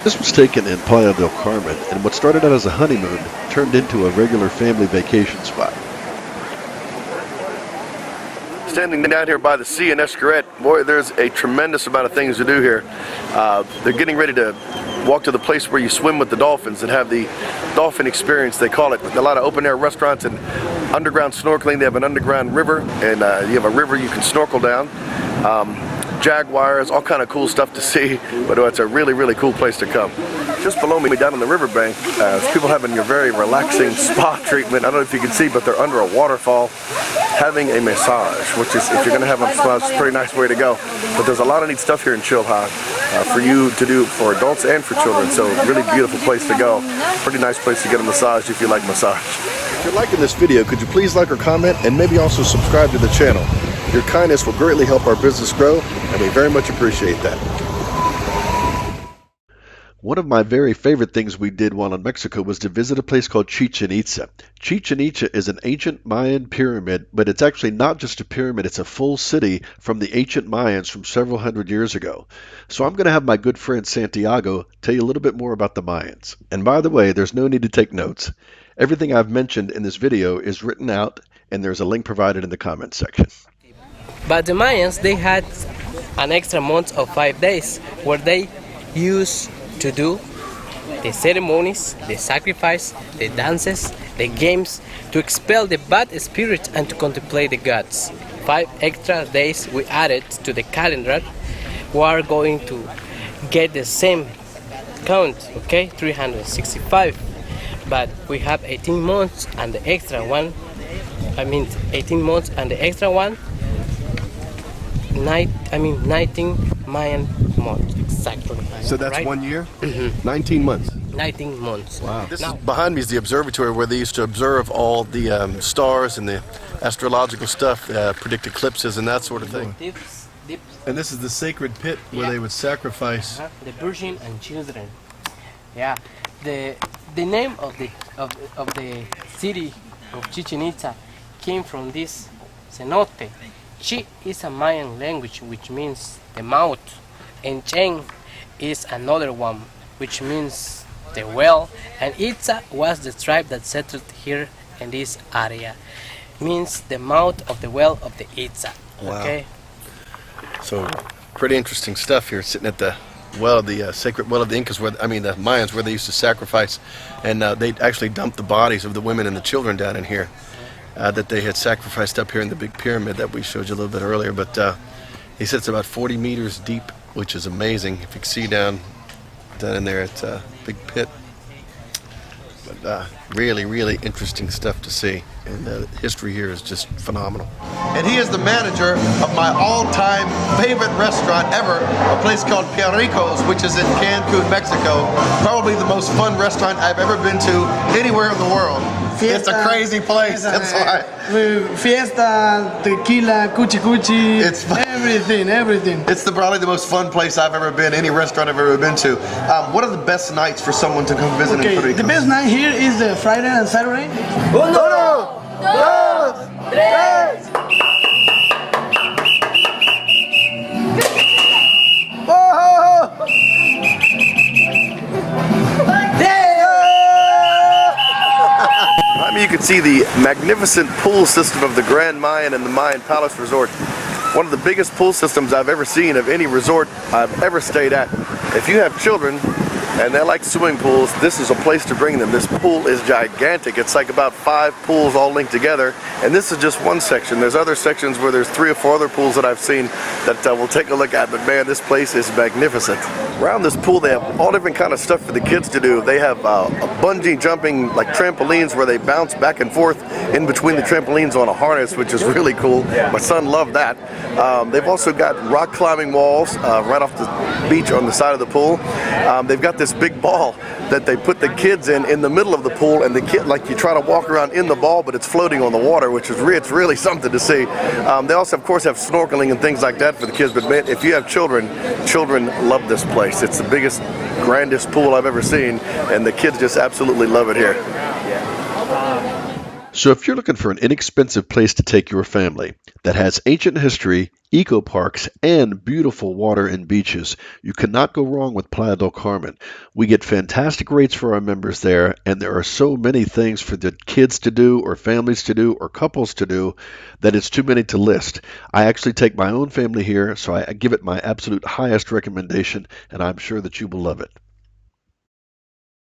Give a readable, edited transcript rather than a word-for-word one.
This was taken in Playa del Carmen, and what started out as a honeymoon turned into a regular family vacation spot. Standing down here by the sea in Escaret, boy, there's a tremendous amount of things to do here. They're getting ready to walk to the place where you swim with the dolphins and have the dolphin experience, they call it. A lot of open air restaurants and underground snorkeling. They have an underground river, and you have a river you can snorkel down. Jaguars, all kind of cool stuff to see, but it's a really, really cool place to come. Just below me down on the riverbank, people having your very relaxing spa treatment. I don't know if you can see, but they're under a waterfall having a massage, which is, if you're going to have a massage, it's a pretty nice way to go. But there's a lot of neat stuff here in Chilha for you to do for adults and for children, so really beautiful place to go. Pretty nice place to get a massage if you like massage. If you're liking this video, could you please like or comment and maybe also subscribe to the channel? Your kindness will greatly help our business grow, and we very much appreciate that. One of my very favorite things we did while in Mexico was to visit a place called Chichen Itza. Chichen Itza is an ancient Mayan pyramid, but it's actually not just a pyramid, it's a full city from the ancient Mayans from several hundred years ago. So I'm going to have my good friend Santiago tell you a little bit more about the Mayans. And by the way, there's no need to take notes. Everything I've mentioned in this video is written out, and there's a link provided in the comments section. But the Mayans, they had an extra month of 5 days where they used to do the ceremonies, the sacrifice, the dances, the games to expel the bad spirit and to contemplate the gods. 5 extra days we added to the calendar. We are going to get the same count, okay, 365. But we have 18 months and the extra one, 18 months and the extra one, 19 Mayan months exactly. So that's right? 1 year? 19 months. 19 months. Wow. This is behind me is the observatory where they used to observe all the stars and the astrological stuff, predict eclipses and that sort of thing. Dips. And this is the sacred pit where they would sacrifice. The virgin and children. Yeah. The name of the city of Chichen Itza came from this cenote. Chi is a Mayan language which means the mouth, and Chen is another one which means the well, and Itza was the tribe that settled here in this area. Means the mouth of the well of the Itza. Wow. Okay. So pretty interesting stuff here, sitting at the well, the sacred well of the Incas, the Mayans, where they used to sacrifice, and they'd actually dump the bodies of the women and the children down in here. That they had sacrificed up here in the big pyramid that we showed you a little bit earlier. But he said it's about 40 meters deep, which is amazing. If you can see down in there, it's a big pit. But really, really interesting stuff to see. And the history here is just phenomenal. And he is the manager of my all-time favorite restaurant ever, a place called Pierrico's, which is in Cancun, Mexico. Probably the most fun restaurant I've ever been to anywhere in the world. Fiesta, it's a crazy place. That's why. Fiesta, tequila, cuchi. It's everything. It's probably the most fun place I've ever been, any restaurant I've ever been to. What are the best nights for someone to come visit in Puerto Rico? The best night here is the Friday and Saturday. Uno, dos, tres. You can see the magnificent pool system of the Grand Mayan and the Mayan Palace Resort. One of the biggest pool systems I've ever seen of any resort I've ever stayed at. If you have children and they like swimming pools, this is a place to bring them. This pool is gigantic. It's like about 5 pools all linked together, and this is just one section. There's other sections where there's 3 or 4 other pools that I've seen that we'll take a look at, but man, this place is magnificent. Around this pool they have all different kind of stuff for the kids to do. They have a bungee jumping, like trampolines where they bounce back and forth in between the trampolines on a harness, which is really cool. My son loved that. They've also got rock climbing walls right off the beach on the side of the pool. They've got this big ball that they put the kids in the middle of the pool, and the kid, like, you try to walk around in the ball, but it's floating on the water, which is it's really something to see. They also, of course, have snorkeling and things like that for the kids, but man, if you have children love this place. It's the biggest, grandest pool I've ever seen, and the kids just absolutely love it here. So if you're looking for an inexpensive place to take your family that has ancient history, eco parks, and beautiful water and beaches, you cannot go wrong with Playa del Carmen. We get fantastic rates for our members there, and there are so many things for the kids to do, or families to do, or couples to do, that it's too many to list. I actually take my own family here, so I give it my absolute highest recommendation, and I'm sure that you will love it.